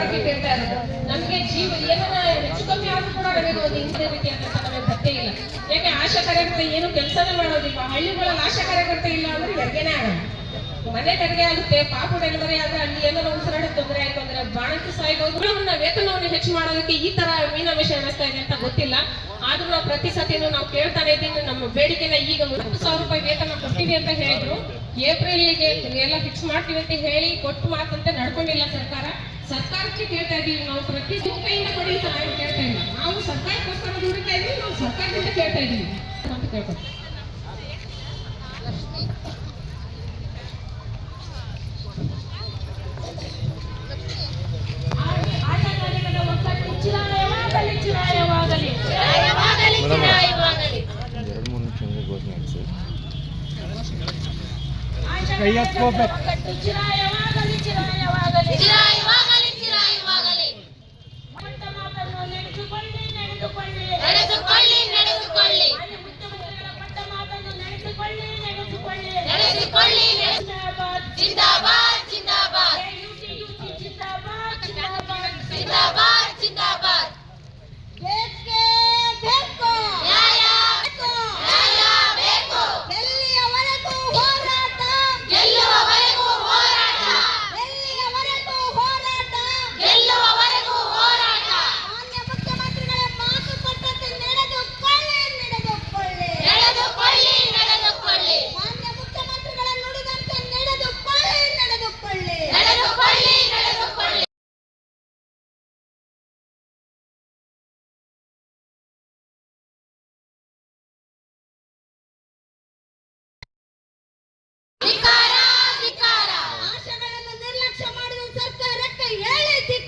ಸರ್ಕಾರಕ್ಕೆ ಕೇಳ್ತಾ ಇರೋದು. ನಮ್ಗೆ ಜೀವ ಏನಾರ ಹೆಚ್ಚು ಕಮ್ಮಿ ಆದ್ರೂ ಕೂಡ ನಮಗೆ ಒಂದು ಇನ್ಸೆಕ್ಯೂರಿಟಿ ಅಂತ ನಮಗೆ ಗೊತ್ತೇ ಇಲ್ಲ. ಯಾಕೆ ಆಶಾ ಕಾರ್ಯಕರ್ತೆ ಏನು ಕೆಲಸನೇ ಮಾಡೋದಿಲ್ಲ. ಹಳ್ಳಿಗಳಲ್ಲಿ ಆಶಾ ಕಾರ್ಯಕರ್ತೆ ಇಲ್ಲ ಅಂದ್ರೆ ಹೆರಿಗೆನೇ ಆಗಲ್ಲ. ಮನೆ ತೆರಿಗೆ ಆಗುತ್ತೆ, ಪಾಪು ಡೆಲಿವರಿ ಆದ್ರೆ ಅಲ್ಲಿ ಏನಾದ್ರು ಉಸಿರಾಡ ತೊಂದರೆ ಆಯ್ತು ಅಂದ್ರೆ ಬಾಣಂತಿ ಸಾಯ್ಬೋದು. ವೇತನವನ್ನು ಹೆಚ್ಚು ಮಾಡೋದಕ್ಕೆ ಈ ತರ ಮೀನಾಮೇಷ ಎಣಿಸ್ತಾ ಇದೆ ಅಂತ ಗೊತ್ತಿಲ್ಲ. ಆದ್ರೂ ನಾವು ಪ್ರತಿ ಸತಿನೂ ನಾವು ಕೇಳ್ತಾನೆ ಇದ್ದೀವಿ. ನಮ್ಮ ಬೇಡಿಕೆನ ಈಗ 10,000 ರೂಪಾಯಿ ವೇತನ ಕೊಡ್ತೀವಿ ಅಂತ ಹೇಳಿದ್ರು. ಏಪ್ರಿಲ್ಗೆ ಎಲ್ಲ ಫಿಕ್ಸ್ ಮಾಡ್ತೀವಿ ಅಂತ ಹೇಳಿ ಕೊಟ್ಟು ಮಾತಂತೆ ನಡ್ಕೊಂಡಿಲ್ಲ ಸರ್ಕಾರ. ಸರ್ಕಾರಕ್ಕೆ ಕೇಳ್ತಾ ಇದೀವಿ ನಾವು. ಪ್ರತಿ ಕೈಯಿಂದ ಕೊಡಿ ಅಂತ ನಾವು ಕೇಳ್ತಾ ಇಲ್ಲ. ನಾವು ಸರ್ಕಾರಕ್ಕೋಸ್ಕರ ದುಡಿತಾ ಇದೀವಿ. ನಾವು ಸರ್ಕಾರದಿಂದ ಕೇಳ್ತಾ ಇದೀವಿ ಅಂತ ಕೇಳ್ಕೊತೀವಿ. ಕೈ ಹತ್ಕೋಬೇಕು.